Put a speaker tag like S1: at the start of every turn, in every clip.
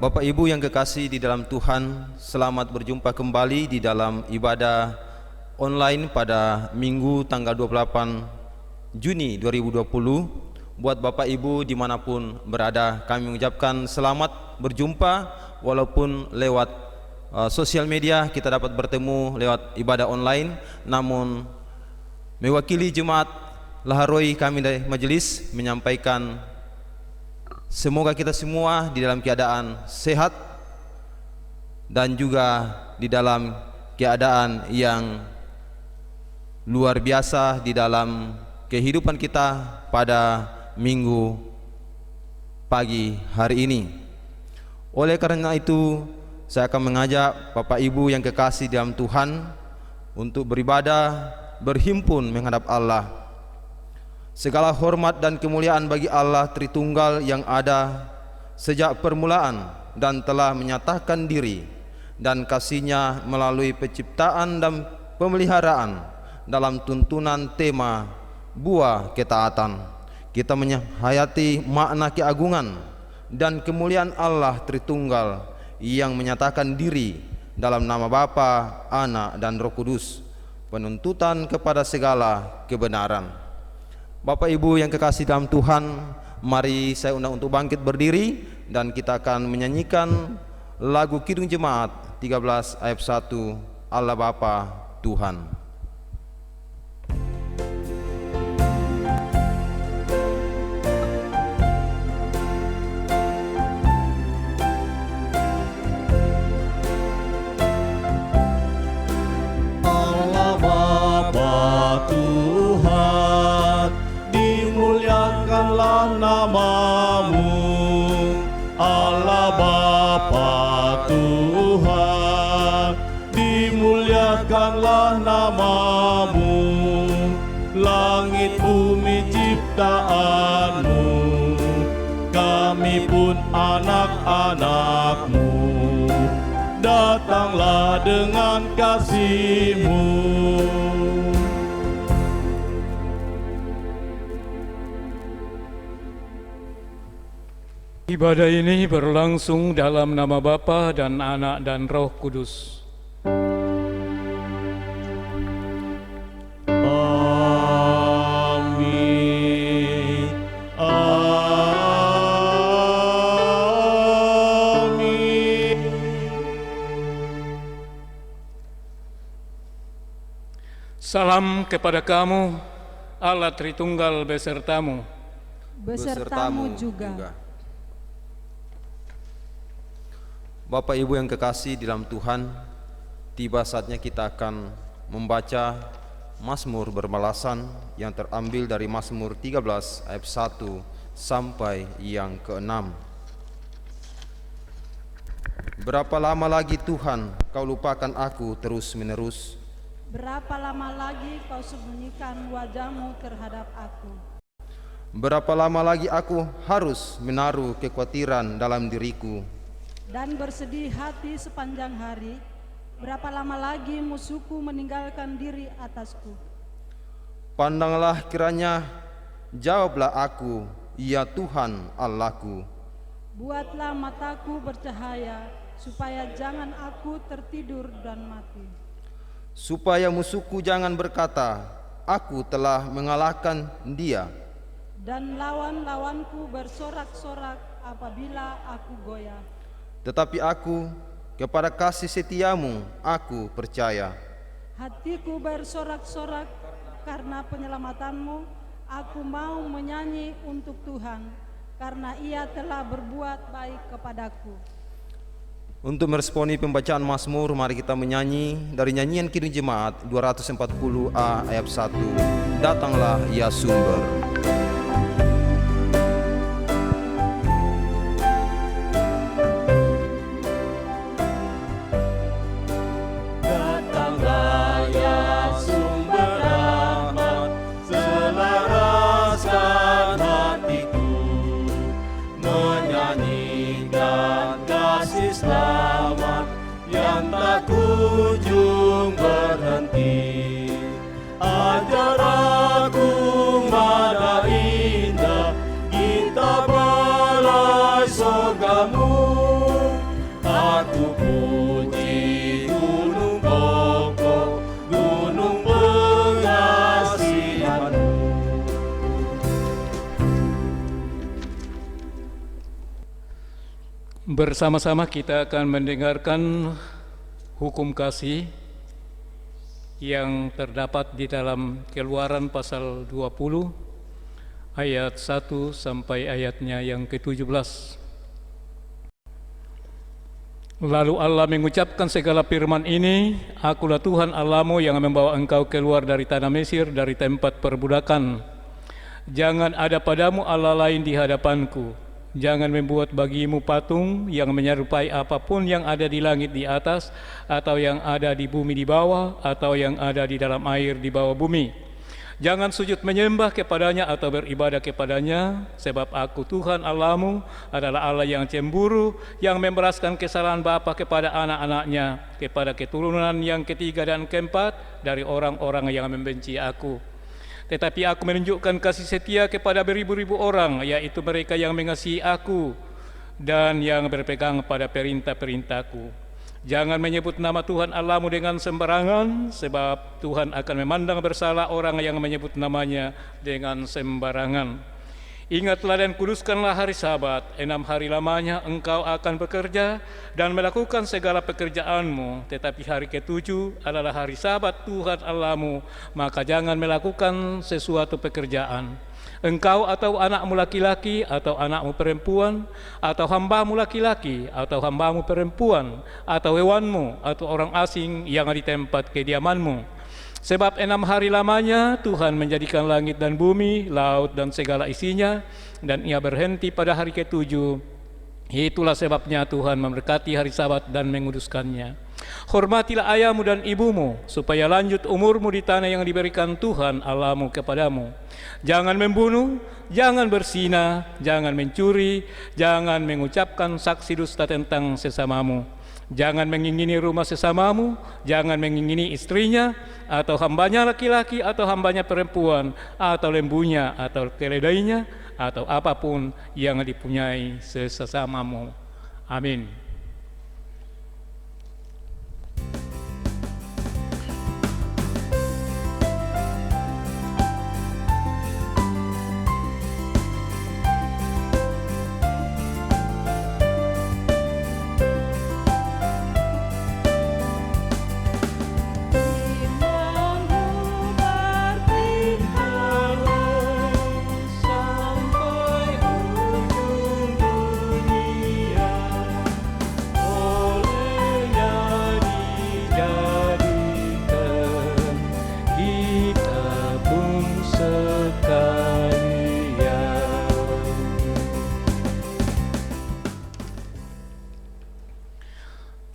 S1: Bapak Ibu yang kekasih di dalam Tuhan, selamat berjumpa kembali di dalam ibadah online pada Minggu tanggal 28 Juni 2020. Buat Bapak Ibu dimanapun berada, kami mengucapkan selamat berjumpa walaupun lewat sosial media kita dapat bertemu lewat ibadah online. Namun mewakili jemaat Laharoi, kami dari majelis menyampaikan semoga kita semua di dalam keadaan sehat dan juga di dalam keadaan yang luar biasa di dalam kehidupan kita pada Minggu pagi hari ini. Oleh karena itu, saya akan mengajak Bapak Ibu yang kekasih dalam Tuhan untuk beribadah, berhimpun menghadap Allah. Segala hormat dan kemuliaan bagi Allah Tritunggal yang ada sejak permulaan dan telah menyatakan diri dan kasih-Nya melalui penciptaan dan pemeliharaan dalam tuntunan tema buah ketaatan. Kita menghayati makna keagungan dan kemuliaan Allah Tritunggal yang menyatakan diri dalam nama Bapa, Anak dan Roh Kudus, penuntutan kepada segala kebenaran. Bapak Ibu yang kekasih dalam Tuhan, mari saya undang untuk bangkit berdiri dan kita akan menyanyikan lagu Kidung Jemaat 13 ayat 1, Allah Bapa Tuhan.
S2: Allah Bapa Tuhan, dimuliakanlah nama-Mu. Allah Bapa Tuhan, dimuliakanlah nama-Mu. Langit bumi ciptaan-Mu, kami pun anak-anak-Mu. Datanglah dengan kasih-Mu.
S3: Ibadah ini berlangsung dalam nama Bapa dan Anak dan Roh Kudus.
S2: Amin. Amin.
S3: Salam kepada kamu, Allah Tritunggal besertamu.
S4: Besertamu juga.
S1: Bapak Ibu yang kekasih di dalam Tuhan, tiba saatnya kita akan membaca Mazmur bermalasan yang terambil dari Mazmur 13 ayat 1 sampai yang ke-6. Berapa lama lagi Tuhan Kau lupakan aku terus menerus?
S4: Berapa lama lagi Kau sembunyikan wajah-Mu terhadap aku?
S1: Berapa lama lagi aku harus menaruh kekhawatiran dalam diriku
S4: Dan bersedih hati sepanjang hari? Berapa lama lagi musuhku meninggalkan diri atasku?
S1: Pandanglah kiranya, jawablah aku, ya Tuhan Allahku.
S4: Buatlah mataku bercahaya, supaya jangan aku tertidur dan mati.
S1: Supaya musuhku jangan berkata, aku telah mengalahkan dia.
S4: Dan lawan-lawanku bersorak-sorak apabila aku goyah.
S1: Tetapi aku, kepada kasih setiamu, aku percaya.
S4: Hatiku bersorak-sorak karena penyelamatanmu. Aku mau menyanyi untuk Tuhan, karena Ia telah berbuat baik kepadaku.
S1: Untuk meresponi pembacaan Mazmur, mari kita menyanyi dari nyanyian Kidung Jemaat 240A ayat 1. Datanglah ya sumber.
S2: Selamat yang tak kunjung berhenti. Ajar aku mada indah, kita balai surgamu.
S3: Bersama-sama kita akan mendengarkan hukum kasih yang terdapat di dalam Keluaran pasal 20 ayat 1 sampai ayatnya yang ke-17. Lalu Allah mengucapkan segala firman ini, Akulah Tuhan Allahmu yang membawa engkau keluar dari tanah Mesir, dari tempat perbudakan. Jangan ada padamu Allah lain di hadapanku. Jangan membuat bagimu patung yang menyerupai apapun yang ada di langit di atas, atau yang ada di bumi di bawah, atau yang ada di dalam air di bawah bumi. Jangan sujud menyembah kepadanya atau beribadah kepadanya, sebab aku Tuhan Allahmu adalah Allah yang cemburu, yang membalaskan kesalahan bapa kepada anak-anaknya, kepada keturunan yang ketiga dan keempat dari orang-orang yang membenci aku. Tetapi aku menunjukkan kasih setia kepada beribu-ribu orang, yaitu mereka yang mengasihi aku dan yang berpegang pada perintah-perintahku. Jangan menyebut nama Tuhan Allahmu dengan sembarangan, sebab Tuhan akan memandang bersalah orang yang menyebut namanya dengan sembarangan. Ingatlah dan kuduskanlah hari Sabat, 6 hari lamanya engkau akan bekerja dan melakukan segala pekerjaanmu, tetapi hari ke-7 adalah hari Sabat Tuhan Allahmu, maka jangan melakukan sesuatu pekerjaan. Engkau atau anakmu laki-laki atau anakmu perempuan, atau hambamu laki-laki atau hambamu perempuan, atau hewanmu atau orang asing yang di tempat kediamanmu. Sebab 6 hari lamanya Tuhan menjadikan langit dan bumi, laut dan segala isinya, dan ia berhenti pada hari ke-7. Itulah sebabnya Tuhan memberkati hari Sabat dan menguduskannya. Hormatilah ayahmu dan ibumu, supaya lanjut umurmu di tanah yang diberikan Tuhan Allahmu kepadamu. Jangan membunuh, jangan berzina, jangan mencuri, jangan mengucapkan saksi dusta tentang sesamamu. Jangan mengingini rumah sesamamu, jangan mengingini istrinya, atau hambanya laki-laki, atau hambanya perempuan, atau lembunya, atau keledainya, atau apapun yang dipunyai sesamamu. Amin.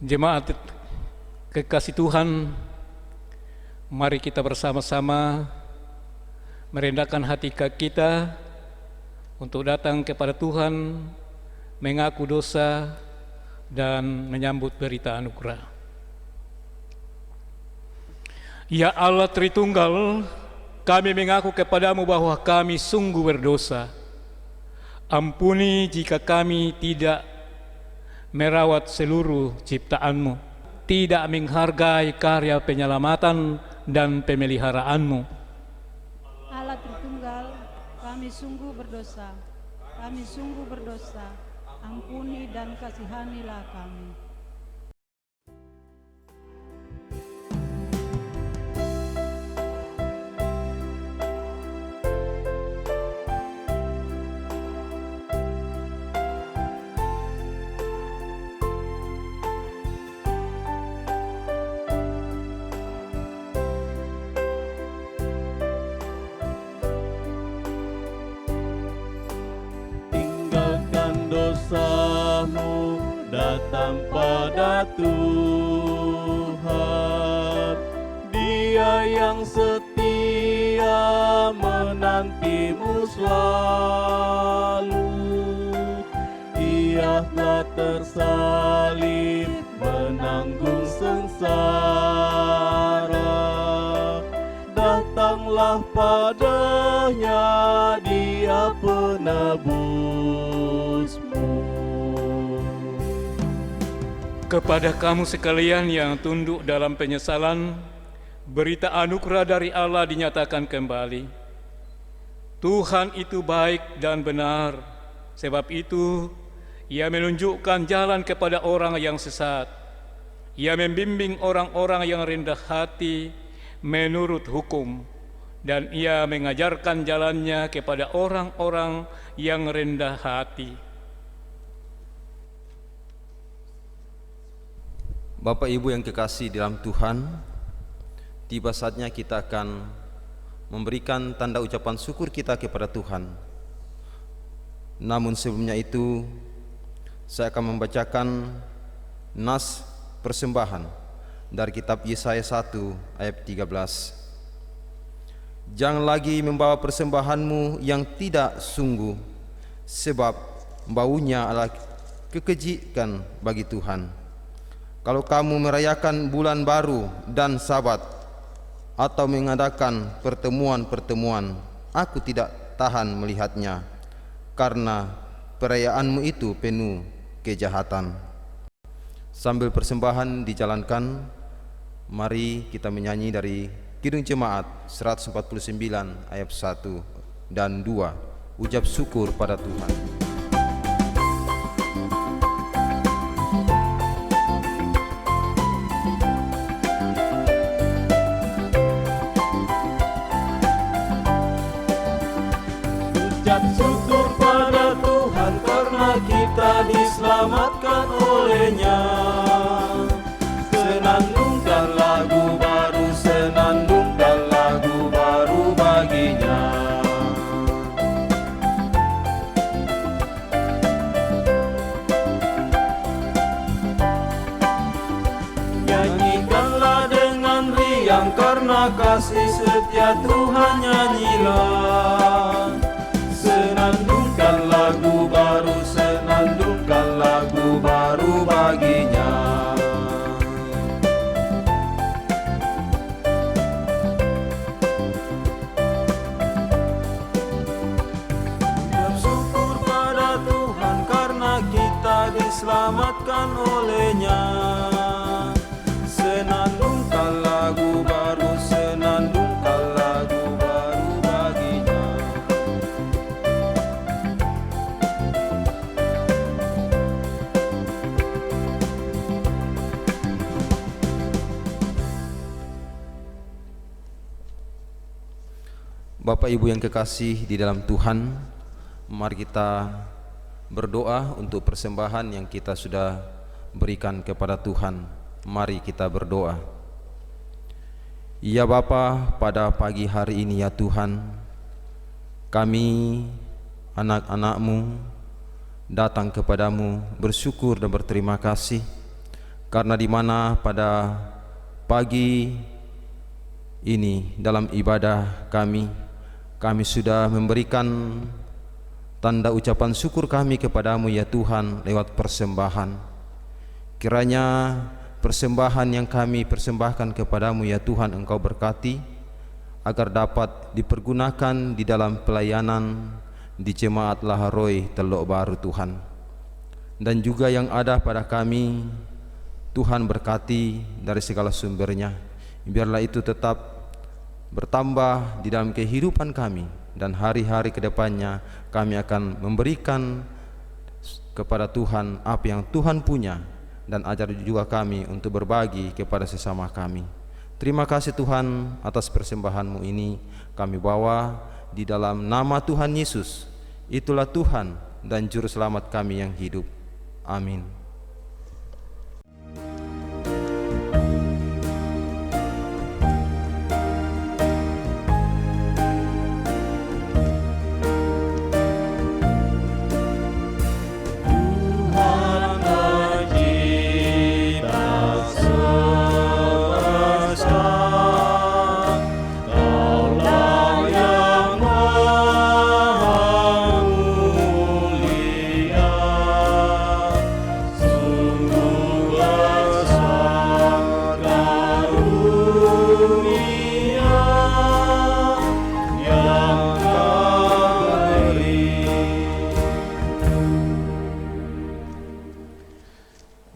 S3: Jemaat kekasih Tuhan, mari kita bersama-sama merendahkan hati kita untuk datang kepada Tuhan, mengaku dosa dan menyambut berita anugerah. Ya Allah Tritunggal, kami mengaku kepadamu bahwa kami sungguh berdosa. Ampuni jika kami tidak merawat seluruh ciptaan-Mu, tidak menghargai karya penyelamatan dan pemeliharaanmu.
S4: Allah Tritunggal, kami sungguh berdosa. Kami sungguh berdosa. Ampuni dan kasihanilah kami.
S2: Dosamu datang pada Tuhan, Dia yang setia menantimu selalu. Ia telah tersalib menanggung sengsara. Datanglah padanya, Dia penebusmu.
S3: Kepada kamu sekalian yang tunduk dalam penyesalan, berita anugerah dari Allah dinyatakan kembali. Tuhan itu baik dan benar, sebab itu Ia menunjukkan jalan kepada orang yang sesat. Ia membimbing orang-orang yang rendah hati menurut hukum, dan ia mengajarkan jalannya kepada orang-orang yang rendah hati.
S1: Bapak Ibu yang kekasih dalam Tuhan, tiba saatnya kita akan memberikan tanda ucapan syukur kita kepada Tuhan. Namun sebelumnya itu, saya akan membacakan nas persembahan dari kitab Yesaya 1 ayat 13. Jangan lagi membawa persembahanmu yang tidak sungguh, sebab baunya adalah kekejian bagi Tuhan. Kalau kamu merayakan bulan baru dan Sabat, atau mengadakan pertemuan-pertemuan, aku tidak tahan melihatnya, karena perayaanmu itu penuh kejahatan. Sambil persembahan dijalankan, mari kita menyanyi dari Kidung Jemaat 149 ayat 1 dan 2, ucap syukur pada Tuhan.
S2: Ucap syukur pada Tuhan karena kita diselamatkan oleh-Nya. Senandungkan lagu baru, senandungkan lagu baru bagi-Nya. Nyanyikanlah dengan riang karena kasih setia Tuhan, nyanyilah. Senandungkan lagu baru, senandungkan lagu baru bagi-Nya. Ucap syukur pada Tuhan karena kita diselamatkan oleh-Nya. Senandungkan lagu baru, senandungkan lagu baru bagi-Nya.
S1: Bapak Ibu yang kekasih di dalam Tuhan, mari kita berdoa untuk persembahan yang kita sudah berikan kepada Tuhan. Mari kita berdoa. Ya Bapa, pada pagi hari ini ya Tuhan, kami anak-anak-Mu datang kepadamu bersyukur dan berterima kasih, karena di mana pada pagi ini dalam ibadah kami sudah memberikan tanda ucapan syukur kami kepadamu ya Tuhan lewat persembahan. Kiranya persembahan yang kami persembahkan kepadamu ya Tuhan Engkau berkati, agar dapat dipergunakan di dalam pelayanan di Jemaat Laharoi Teluk Baru Tuhan. Dan juga yang ada pada kami, Tuhan berkati dari segala sumbernya. Biarlah itu tetap bertambah di dalam kehidupan kami, dan hari-hari kedepannya kami akan memberikan kepada Tuhan apa yang Tuhan punya, dan ajar juga kami untuk berbagi kepada sesama kami. Terima kasih Tuhan atas persembahan-Mu ini kami bawa di dalam nama Tuhan Yesus. Itulah Tuhan dan Juru Selamat kami yang hidup. Amin.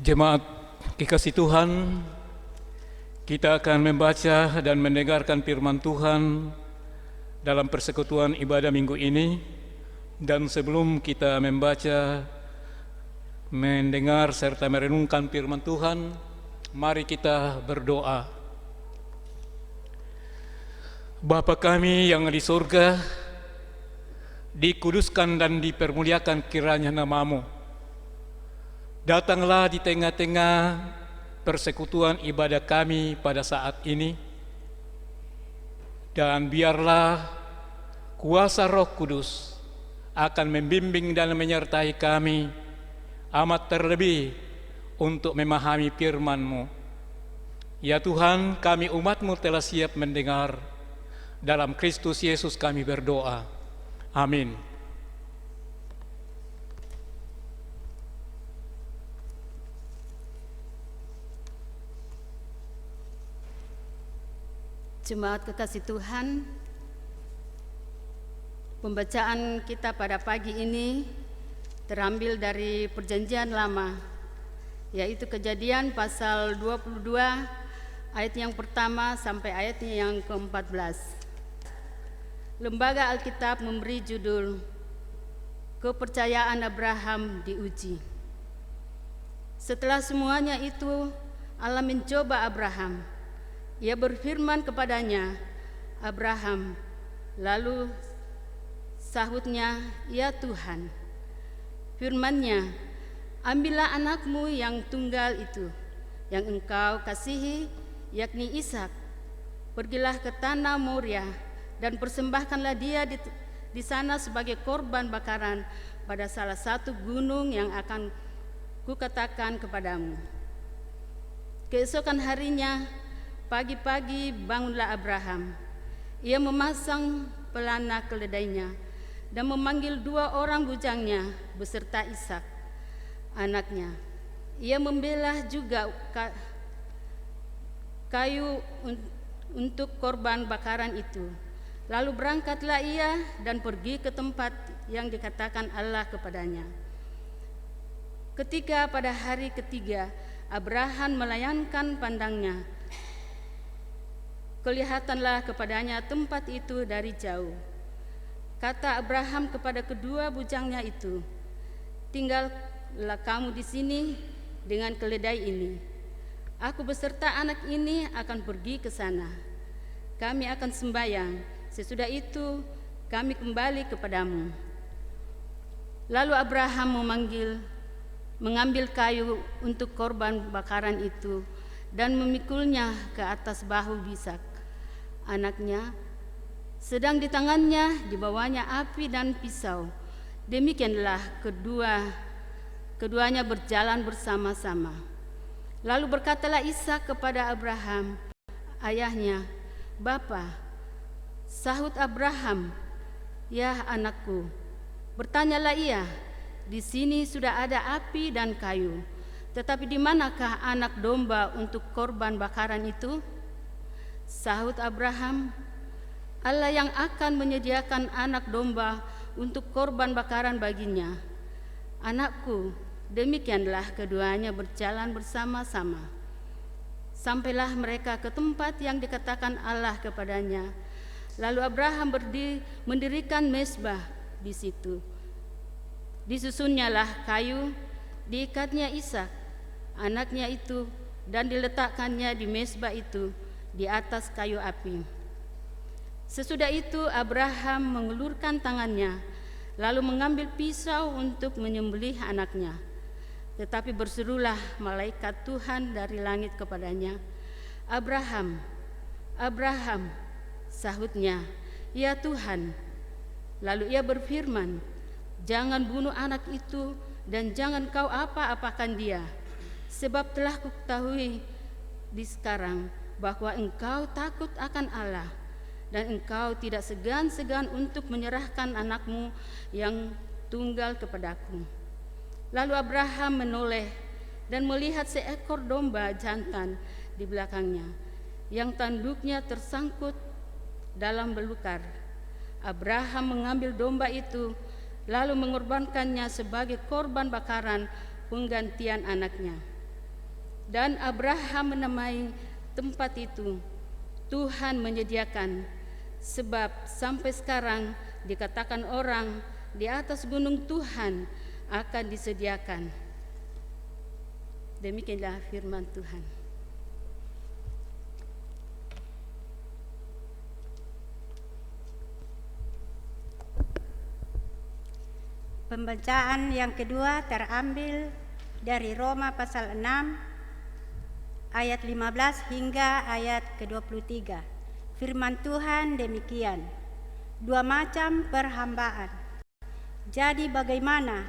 S3: Jemaat kekasih Tuhan, kita akan membaca dan mendengarkan firman Tuhan dalam persekutuan ibadah minggu ini. Dan sebelum kita membaca mendengar serta merenungkan firman Tuhan, mari kita berdoa. Bapa kami yang di surga, dikuduskan dan dipermuliakan kiranya nama-Mu. Datanglah di tengah-tengah persekutuan ibadah kami pada saat ini, dan biarlah kuasa Roh Kudus akan membimbing dan menyertai kami amat terlebih untuk memahami firman-Mu. Ya Tuhan, kami umat-Mu telah siap mendengar. Dalam Kristus Yesus kami berdoa. Amin.
S5: Jemaat kekasih Tuhan, pembacaan kita pada pagi ini terambil dari Perjanjian Lama, yaitu Kejadian pasal 22 ayat yang pertama sampai ayatnya yang ke-14. Lembaga Alkitab memberi judul Kepercayaan Abraham diuji. Setelah semuanya itu, Allah mencoba Abraham. Ia berfirman kepadanya, "Abraham." Lalu sahutnya, "Ya Tuhan." Firman-Nya, "Ambillah anakmu yang tunggal itu, yang engkau kasihi, yakni Ishak. Pergilah ke tanah Moria dan persembahkanlah dia di sana sebagai korban bakaran pada salah satu gunung yang akan kukatakan kepadamu." Keesokan harinya, pagi-pagi bangunlah Abraham. Ia memasang pelana keledainya dan memanggil 2 orang bujangnya beserta Ishak, anaknya. Ia membelah juga kayu untuk korban bakaran itu. Lalu berangkatlah ia dan pergi ke tempat yang dikatakan Allah kepadanya. Ketika pada hari ketiga Abraham melayangkan pandangnya, kelihatanlah kepadanya tempat itu dari jauh. Kata Abraham kepada kedua bujangnya itu, "Tinggallah kamu di sini dengan keledai ini. Aku beserta anak ini akan pergi ke sana. Kami akan sembahyang. Sesudah itu kami kembali kepadamu." Lalu Abraham mengambil kayu untuk korban bakaran itu dan memikulnya ke atas bahu Ishak, anaknya. Sedang di tangannya dibawanya api dan pisau. Demikianlah keduanya berjalan bersama-sama. Lalu berkatalah Ishak kepada Abraham, ayahnya, "Bapa." Sahut Abraham, "Ya anakku." Bertanyalah ia, "Di sini sudah ada api dan kayu, tetapi di manakah anak domba untuk korban bakaran itu?" Sahut Abraham, "Allah yang akan menyediakan anak domba untuk korban bakaran baginya." "Anakku." Demikianlah keduanya berjalan bersama-sama. Sampailah mereka ke tempat yang dikatakan Allah kepadanya. Lalu Abraham mendirikan mezbah di situ. Disusunnyalah kayu, diikatnya Ishak, anaknya itu, dan diletakkannya di mezbah itu di atas kayu api. Sesudah itu Abraham mengulurkan tangannya, lalu mengambil pisau untuk menyembelih anaknya. Tetapi berserulah malaikat Tuhan dari langit kepadanya, "Abraham, Abraham." Sahutnya, "Ya Tuhan." Lalu ia berfirman, "Jangan bunuh anak itu dan jangan kau apa-apakan dia, sebab telah kuketahui di sekarang bahwa engkau takut akan Allah, dan engkau tidak segan-segan untuk menyerahkan anakmu yang tunggal kepadaku." Lalu Abraham menoleh dan melihat seekor domba jantan di belakangnya, yang tanduknya tersangkut dalam belukar. Abraham mengambil domba itu, lalu mengorbankannya sebagai korban bakaran penggantian anaknya. Dan Abraham menamai tempat itu, "Tuhan menyediakan," sebab sampai sekarang dikatakan orang, "Di atas gunung Tuhan akan disediakan." Demikianlah firman Tuhan.
S6: Pembacaan yang kedua terambil dari Roma pasal 6 ayat 15 hingga ayat ke-23. Firman Tuhan demikian, dua macam perhambaan. Jadi bagaimana?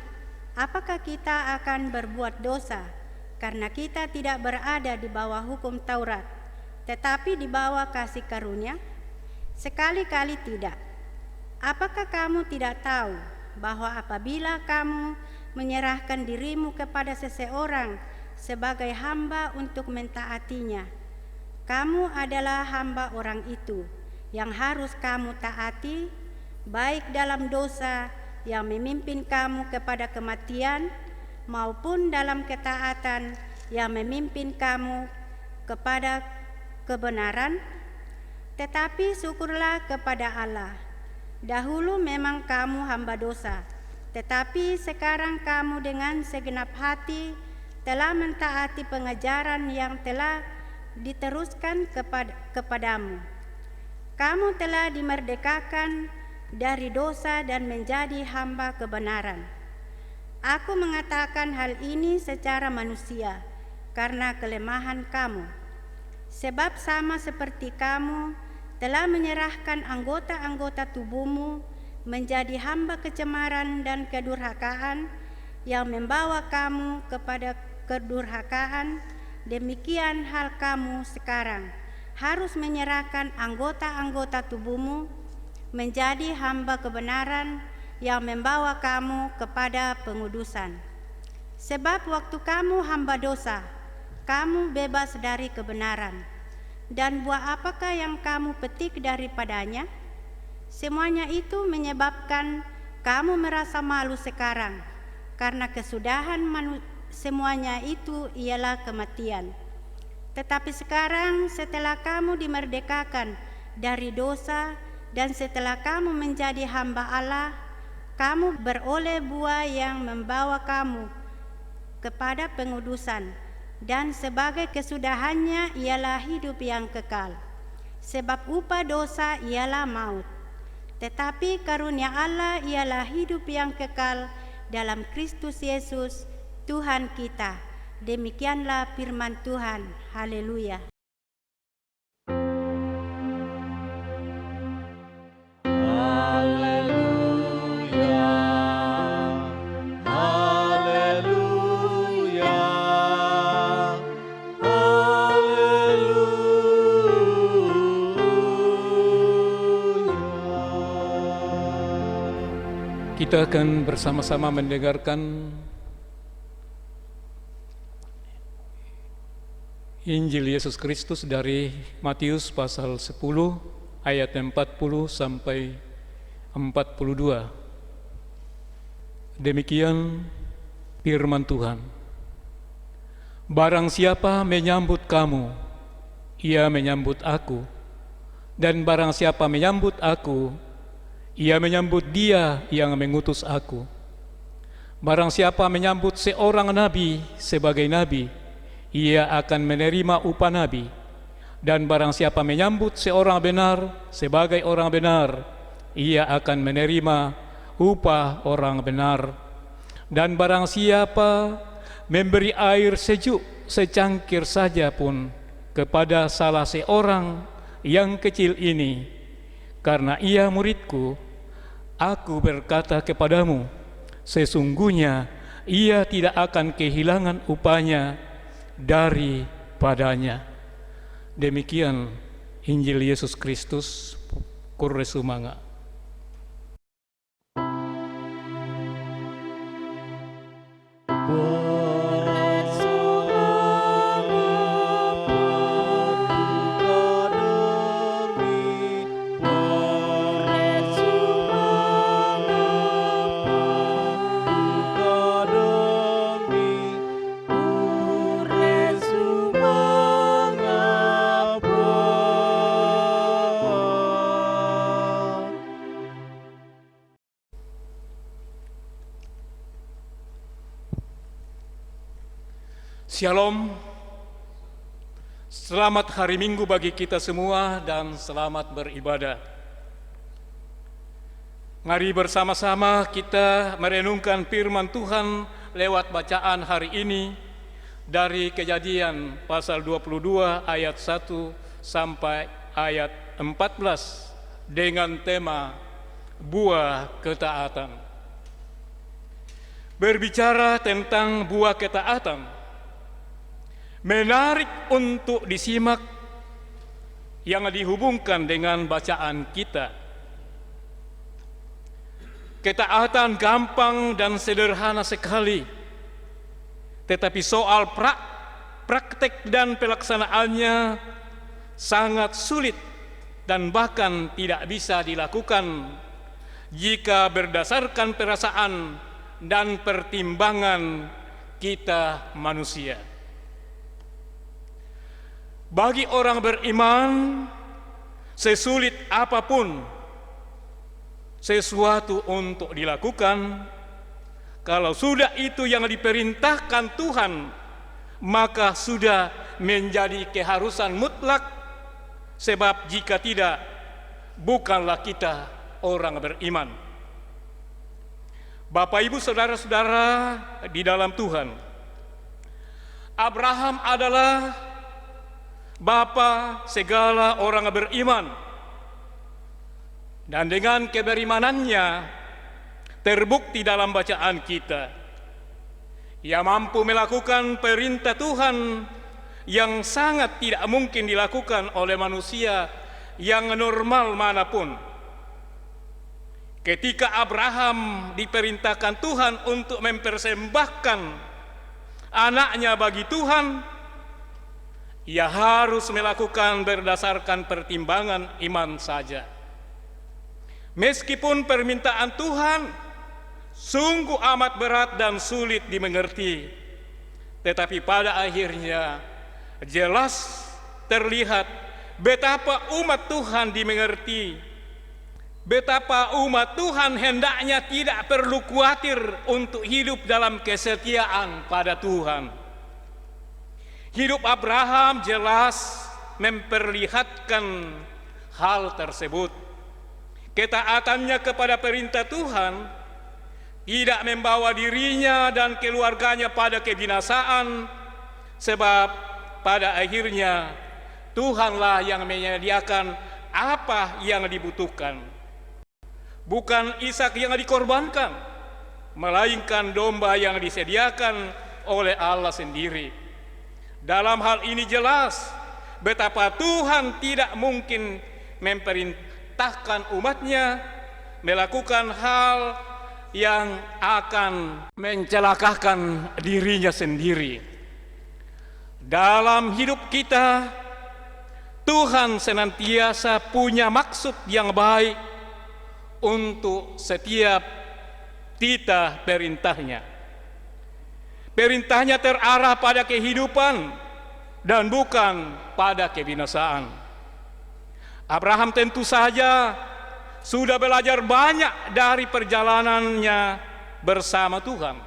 S6: Apakah kita akan berbuat dosa karena kita tidak berada di bawah hukum Taurat, tetapi di bawah kasih karunia? Sekali-kali tidak. Apakah kamu tidak tahu bahwa apabila kamu menyerahkan dirimu kepada seseorang sebagai hamba untuk mentaatinya, kamu adalah hamba orang itu yang harus kamu taati, baik dalam dosa yang memimpin kamu kepada kematian maupun dalam ketaatan yang memimpin kamu kepada kebenaran. Tetapi syukurlah kepada Allah, dahulu memang kamu hamba dosa, tetapi sekarang kamu dengan segenap hati telah mentaati pengajaran yang telah diteruskan kepadamu. Kamu telah dimerdekakan dari dosa dan menjadi hamba kebenaran. Aku mengatakan hal ini secara manusia karena kelemahan kamu. Sebab sama seperti kamu telah menyerahkan anggota-anggota tubuhmu menjadi hamba kecemaran dan kedurhakaan yang membawa kamu kepada kedurhakaan, demikian hal kamu sekarang harus menyerahkan anggota-anggota tubuhmu menjadi hamba kebenaran yang membawa kamu kepada pengudusan. Sebab waktu kamu hamba dosa, kamu bebas dari kebenaran. Dan buah apakah yang kamu petik daripadanya? Semuanya itu menyebabkan kamu merasa malu sekarang, karena kesudahan semuanya itu ialah kematian. Tetapi sekarang setelah kamu dimerdekakan dari dosa dan setelah kamu menjadi hamba Allah, kamu beroleh buah yang membawa kamu kepada pengudusan. Dan sebagai kesudahannya ialah hidup yang kekal. Sebab upah dosa ialah maut, tetapi karunia Allah ialah hidup yang kekal dalam Kristus Yesus Tuhan kita. Demikianlah firman Tuhan. Haleluya.
S3: Kita akan bersama-sama mendengarkan Injil Yesus Kristus dari Matius pasal 10 ayat 40 sampai 42. Demikian firman Tuhan. Barang siapa menyambut kamu, ia menyambut aku, dan barang siapa menyambut aku, ia menyambut Dia yang mengutus aku. Barang siapa menyambut seorang nabi sebagai nabi, ia akan menerima upah nabi. Dan barang siapa menyambut seorang benar sebagai orang benar, ia akan menerima upah orang benar. Dan barang siapa memberi air sejuk secangkir saja pun kepada salah seorang yang kecil ini, karena ia muridku, aku berkata kepadamu, sesungguhnya ia tidak akan kehilangan upahnya daripadanya. Demikian Injil Yesus Kristus. Kurre sumanga. Shalom. Selamat hari Minggu bagi kita semua dan selamat beribadah. Mari bersama-sama kita merenungkan firman Tuhan lewat bacaan hari ini dari Kejadian pasal 22 ayat 1 sampai ayat 14 dengan tema buah ketaatan. Berbicara tentang buah ketaatan, menarik untuk disimak yang dihubungkan dengan bacaan kita. Ketaatan gampang dan sederhana sekali, tetapi soal praktek dan pelaksanaannya sangat sulit dan bahkan tidak bisa dilakukan jika berdasarkan perasaan dan pertimbangan kita manusia. Bagi orang beriman, sesulit apapun sesuatu untuk dilakukan, kalau sudah itu yang diperintahkan Tuhan, maka sudah menjadi keharusan mutlak, sebab jika tidak, bukanlah kita orang beriman. Bapak, Ibu, saudara-saudara di dalam Tuhan, Abraham adalah bapa segala orang beriman, dan dengan keberimanannya terbukti dalam bacaan kita. Ia mampu melakukan perintah Tuhan yang sangat tidak mungkin dilakukan oleh manusia yang normal manapun. Ketika Abraham diperintahkan Tuhan untuk mempersembahkan anaknya bagi Tuhan, ia harus melakukan berdasarkan pertimbangan iman saja. Meskipun permintaan Tuhan sungguh amat berat dan sulit dimengerti, tetapi pada akhirnya jelas terlihat betapa umat Tuhan dimengerti, betapa umat Tuhan hendaknya tidak perlu khawatir untuk hidup dalam kesetiaan pada Tuhan. Hidup Abraham jelas memperlihatkan hal tersebut. Ketaatannya kepada perintah Tuhan tidak membawa dirinya dan keluarganya pada kebinasaan, sebab pada akhirnya Tuhanlah yang menyediakan apa yang dibutuhkan. Bukan Ishak yang dikorbankan, melainkan domba yang disediakan oleh Allah sendiri. Dalam hal ini jelas betapa Tuhan tidak mungkin memerintahkan umatnya melakukan hal yang akan mencelakakan dirinya sendiri. Dalam hidup kita, Tuhan senantiasa punya maksud yang baik untuk setiap titah perintahnya. Perintahnya terarah pada kehidupan dan bukan pada kebinasaan. Abraham tentu saja sudah belajar banyak dari perjalanannya bersama Tuhan.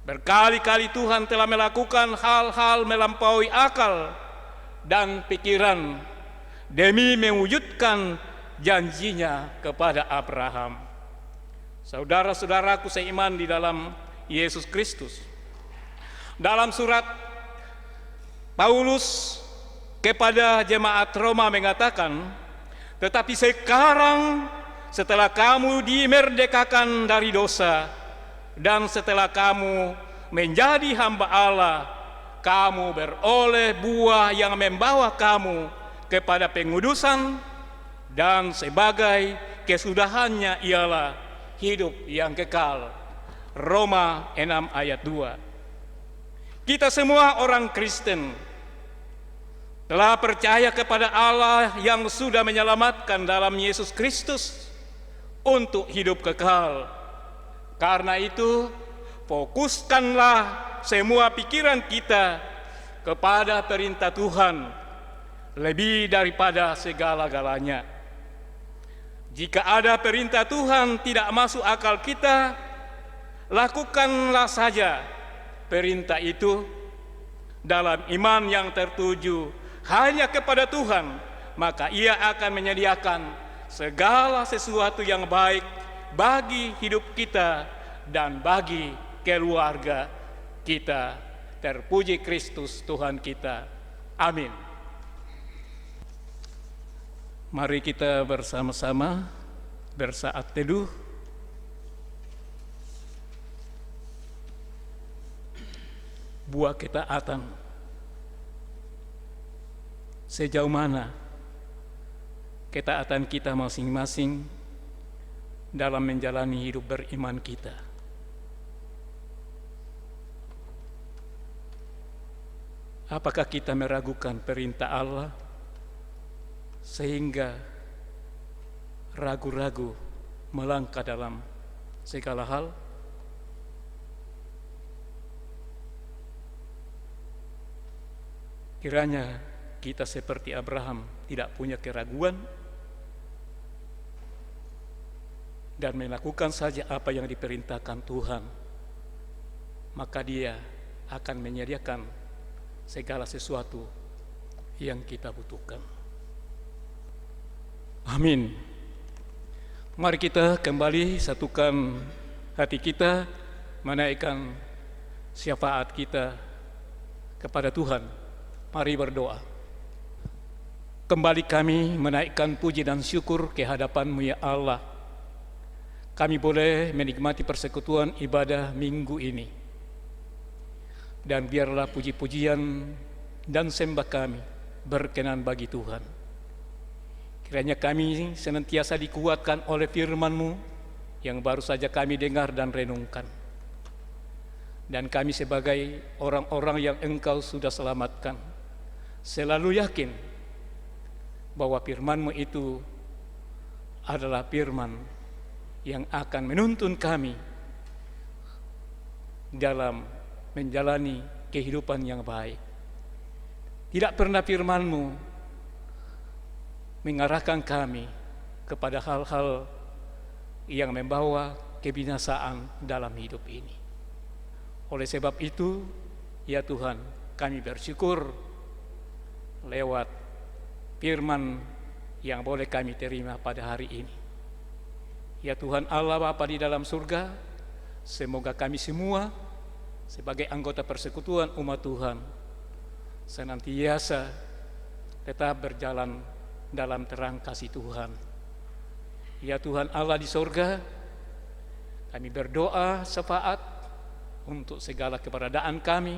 S3: Berkali-kali Tuhan telah melakukan hal-hal melampaui akal dan pikiran demi mewujudkan janjinya kepada Abraham. Saudara-saudaraku seiman di dalam Yesus Kristus, dalam surat Paulus kepada jemaat Roma mengatakan, tetapi sekarang setelah kamu dimerdekakan dari dosa dan setelah kamu menjadi hamba Allah, kamu beroleh buah yang membawa kamu kepada pengudusan, dan sebagai kesudahannya ialah hidup yang kekal. Roma 6 ayat 2. Kita semua orang Kristen telah percaya kepada Allah yang sudah menyelamatkan dalam Yesus Kristus untuk hidup kekal. Karena itu, fokuskanlah semua pikiran kita kepada perintah Tuhan lebih daripada segala-galanya. Jika ada perintah Tuhan tidak masuk akal kita, lakukanlah saja perintah itu dalam iman yang tertuju hanya kepada Tuhan, maka Ia akan menyediakan segala sesuatu yang baik bagi hidup kita dan bagi keluarga kita. Terpuji Kristus Tuhan kita. Amin. Mari kita bersama-sama bersaat teduh. Buah ketaatan. Sejauh mana ketaatan kita masing-masing dalam menjalani hidup beriman kita. Apakah kita meragukan perintah Allah sehingga ragu-ragu melangkah dalam segala hal? Kiranya kita seperti Abraham tidak punya keraguan dan melakukan saja apa yang diperintahkan Tuhan, maka Dia akan menyediakan segala sesuatu yang kita butuhkan. Amin. Mari kita kembali satukan hati kita, menaikkan syafaat kita kepada Tuhan. Mari berdoa. Kembali kami menaikkan puji dan syukur ke hadapan-Mu ya Allah. Kami boleh menikmati persekutuan ibadah minggu ini. Dan biarlah puji-pujian dan sembah kami berkenan bagi Tuhan. Kiranya kami senantiasa dikuatkan oleh firman-Mu yang baru saja kami dengar dan renungkan. Dan kami sebagai orang-orang yang Engkau sudah selamatkan, selalu yakin bahwa firman-Mu itu adalah firman yang akan menuntun kami dalam menjalani kehidupan yang baik. Tidak pernah firman-Mu mengarahkan kami kepada hal-hal yang membawa kebinasaan dalam hidup ini. Oleh sebab itu, ya Tuhan, kami bersyukur lewat firman yang boleh kami terima pada hari ini. Ya Tuhan Allah Bapa di dalam surga, semoga kami semua sebagai anggota persekutuan umat Tuhan senantiasa tetap berjalan dalam terang kasih Tuhan. Ya Tuhan Allah di surga, kami berdoa syafaat untuk segala keberadaan kami,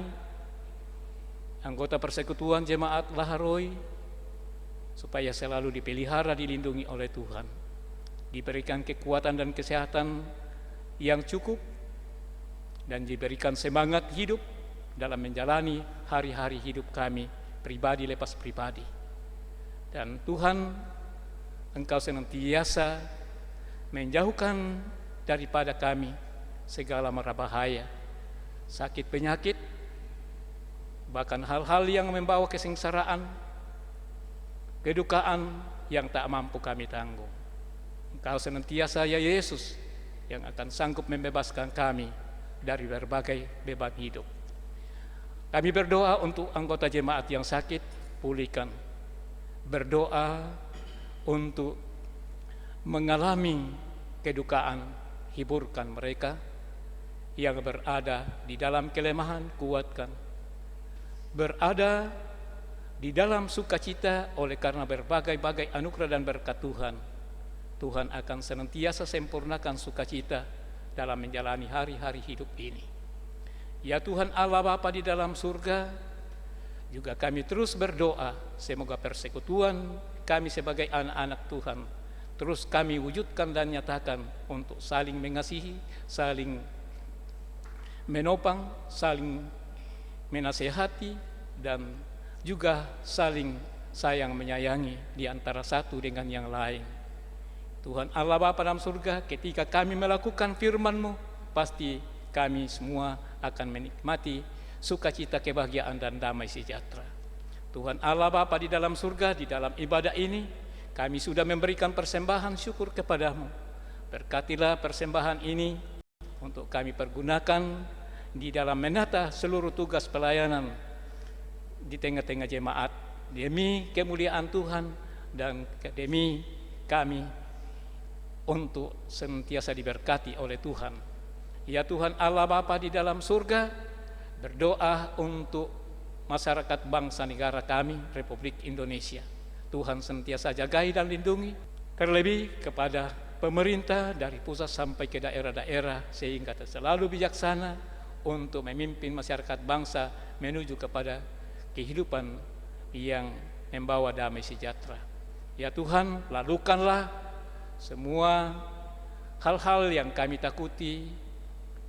S3: anggota persekutuan jemaat Laharoi, supaya selalu dipelihara, dilindungi oleh Tuhan, diberikan kekuatan dan kesehatan yang cukup, dan diberikan semangat hidup dalam menjalani hari-hari hidup kami pribadi lepas pribadi. Dan Tuhan, Engkau senantiasa menjauhkan daripada kami segala mara bahaya, sakit penyakit, bahkan hal-hal yang membawa kesengsaraan, kedukaan yang tak mampu kami tanggung. Engkau senantiasa ya Yesus yang akan sanggup membebaskan kami dari berbagai beban hidup. Kami berdoa untuk anggota jemaat yang sakit, pulihkan. Berdoa untuk mengalami kedukaan, hiburkan mereka. Yang berada di dalam kelemahan, kuatkan. Berada di dalam sukacita oleh karena berbagai-bagai anugerah dan berkat Tuhan. Tuhan akan senantiasa sempurnakan sukacita dalam menjalani hari-hari hidup ini. Ya Tuhan Allah Bapa di dalam surga, juga kami terus berdoa semoga persekutuan kami sebagai anak-anak Tuhan terus kami wujudkan dan nyatakan untuk saling mengasihi, saling menopang, saling menasehati, dan juga saling sayang menyayangi di antara satu dengan yang lain. Tuhan Allah Bapa dalam surga, ketika kami melakukan firman-Mu, pasti kami semua akan menikmati sukacita, kebahagiaan, dan damai sejahtera. Tuhan Allah Bapa di dalam surga, di dalam ibadah ini, kami sudah memberikan persembahan syukur kepada-Mu. Berkatilah persembahan ini untuk kami pergunakan di dalam menata seluruh tugas pelayanan di tengah-tengah jemaat demi kemuliaan Tuhan dan demi kami untuk senantiasa diberkati oleh Tuhan. Ya Tuhan Allah Bapa di dalam surga, berdoa untuk masyarakat bangsa negara kami, Republik Indonesia. Tuhan senantiasa jagai dan lindungi, terlebih kepada pemerintah dari pusat sampai ke daerah-daerah, sehingga selalu bijaksana untuk memimpin masyarakat bangsa menuju kepada kehidupan yang membawa damai sejahtera. Ya Tuhan, lalukanlah semua hal-hal yang kami takuti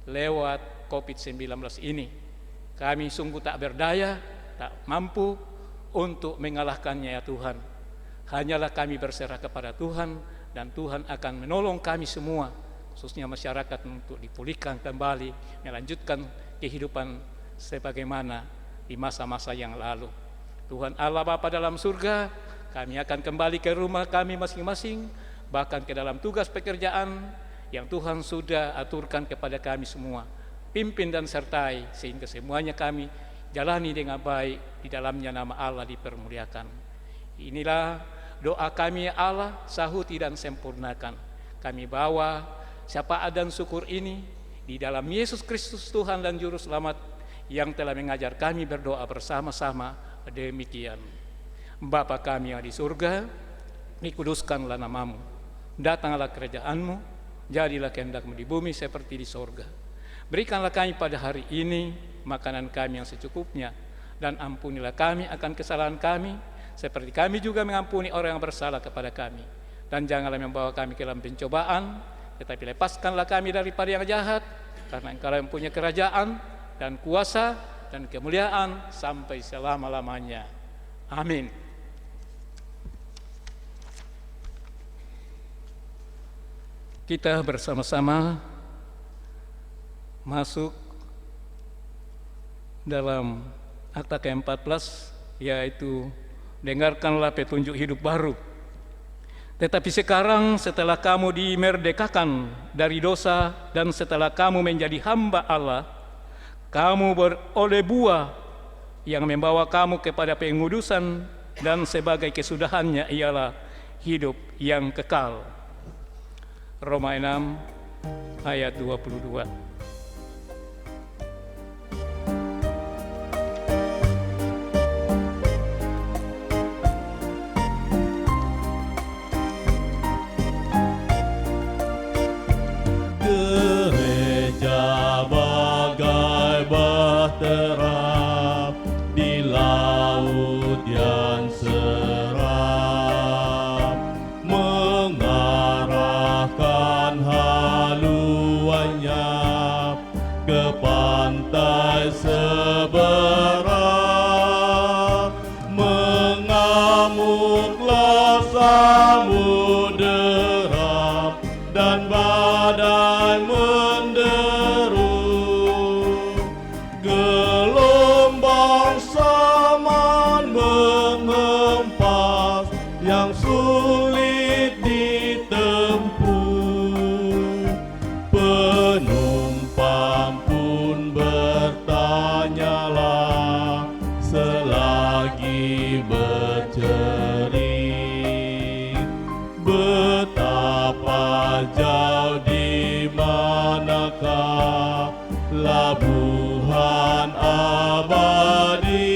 S3: lewat COVID-19 ini. Kami sungguh tak berdaya, tak mampu untuk mengalahkannya ya Tuhan. Hanyalah kami berserah kepada Tuhan, dan Tuhan akan menolong kami semua, khususnya masyarakat, untuk dipulihkan kembali, melanjutkan kehidupan sebagaimana di masa-masa yang lalu. Tuhan Allah Bapa dalam surga, kami akan kembali ke rumah kami masing-masing, bahkan ke dalam tugas pekerjaan yang Tuhan sudah aturkan kepada kami semua. Pimpin dan sertai sehingga semuanya kami jalani dengan baik, di dalamnya nama Allah dipermuliakan. Inilah doa kami ya Allah, sahuti dan sempurnakan. Kami bawa syafaat dan syukur ini di dalam Yesus Kristus Tuhan dan Juru Selamat yang telah mengajar kami berdoa bersama-sama demikian. Bapa kami yang di surga, dikuduskanlah namamu, datanglah kerajaan-Mu, jadilah kehendak-Mu di bumi seperti di sorga. Berikanlah kami pada hari ini makanan kami yang secukupnya, dan ampunilah kami akan kesalahan kami, seperti kami juga mengampuni orang yang bersalah kepada kami. Dan janganlah membawa kami ke dalam pencobaan, tetapi lepaskanlah kami daripada yang jahat, karena Engkau yang punya kerajaan dan kuasa dan kemuliaan sampai selama-lamanya. Amin. Kita bersama-sama masuk dalam akta ke-14, yaitu dengarkanlah petunjuk hidup baru. Tetapi sekarang setelah kamu dimerdekakan dari dosa dan setelah kamu menjadi hamba Allah, kamu beroleh buah yang membawa kamu kepada pengudusan, dan sebagai kesudahannya ialah hidup yang kekal. Roma 6 ayat 22.
S2: Gereja bagai bahtera di laut yang seram, mengarahkan haluannya ke pantai seberang. Mengamuklah samudera dan badai menderu, gelombang saman menghempas yang sulit ditempuh. Penumpang pun bertanyalah selagi bercerit, betapa jauh di manakah labuhan abadi.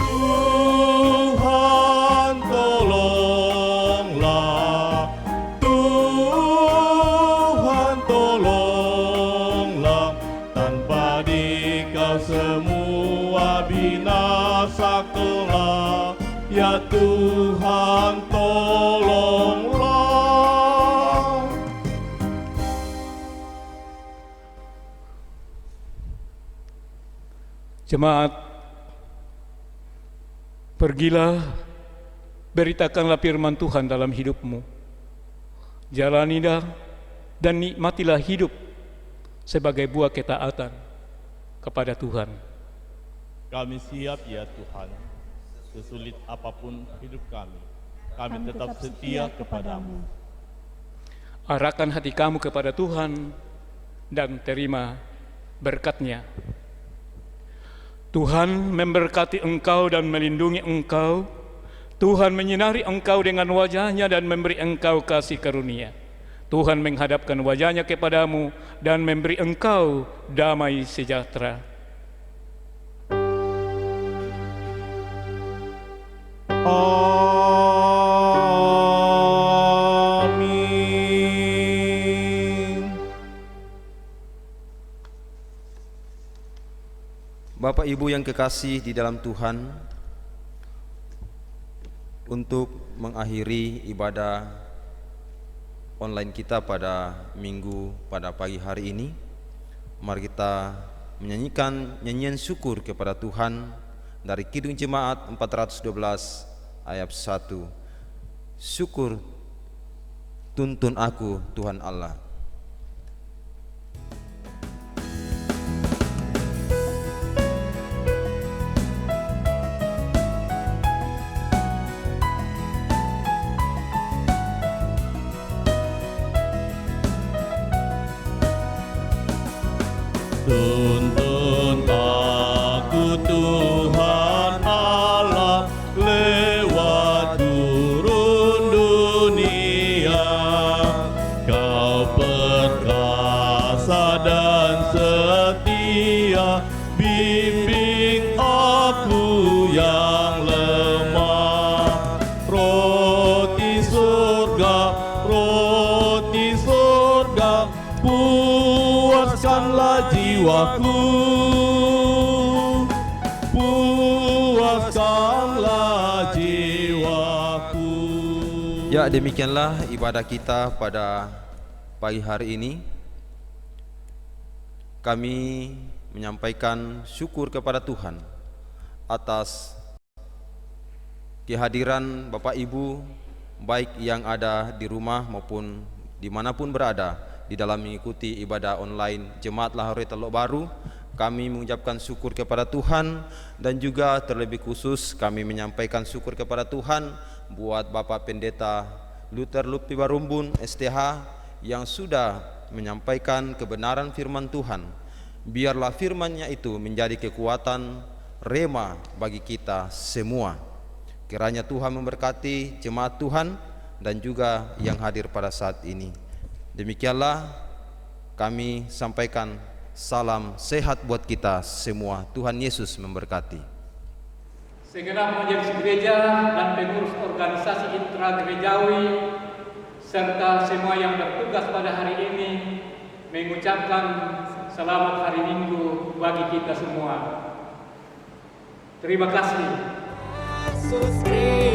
S2: Tuhan tolonglah, Tuhan tolonglah, tanpa Dikau semua binasa kelak. Ya Tuhan tolonglah.
S3: Jemaat, pergilah, beritakanlah firman Tuhan dalam hidupmu. Jalanilah dan nikmatilah hidup sebagai buah ketaatan kepada Tuhan.
S2: Kami siap ya Tuhan, sesulit apapun hidup kami tetap setia kepadamu.
S3: Arahkan hati kamu kepada Tuhan dan terima berkat-Nya. Tuhan memberkati engkau dan melindungi engkau. Tuhan menyinari engkau dengan wajah-Nya dan memberi engkau kasih karunia. Tuhan menghadapkan wajah-Nya kepadamu dan memberi engkau damai sejahtera.
S2: Amin.
S1: Bapak Ibu yang kekasih di dalam Tuhan, untuk mengakhiri ibadah online kita pada minggu pada pagi hari ini, mari kita menyanyikan nyanyian syukur kepada Tuhan dari Kidung Jemaat 412 ayat 1. Syukur tuntun aku Tuhan Allah.
S2: Tuntun aku Tuhan Allah lewat turun dunia. Kau perkasa dan setia, bimbing aku yang lemah. Roti surga, puaskanlah jiwaku, puaskanlah jiwaku.
S1: Ya, demikianlah ibadah kita pada pagi hari ini. Kami menyampaikan syukur kepada Tuhan atas kehadiran Bapak Ibu, baik yang ada di rumah maupun dimanapun berada di dalam mengikuti ibadah online Jemaat Lahore Teluk Baru. Kami mengucapkan syukur kepada Tuhan, dan juga terlebih khusus kami menyampaikan syukur kepada Tuhan buat Bapak Pendeta Luther Lupti Barumbun STH yang sudah menyampaikan kebenaran firman Tuhan. Biarlah firman-Nya itu menjadi kekuatan rema bagi kita semua. Kiranya Tuhan memberkati jemaat Tuhan dan juga yang hadir pada saat ini. Demikianlah kami sampaikan salam sehat buat kita semua. Tuhan Yesus memberkati.
S3: Segenap majelis gereja dan pengurus organisasi intragerejawi serta semua yang bertugas pada hari ini mengucapkan selamat hari Minggu bagi kita semua. Terima kasih.
S7: Yesus Kristus.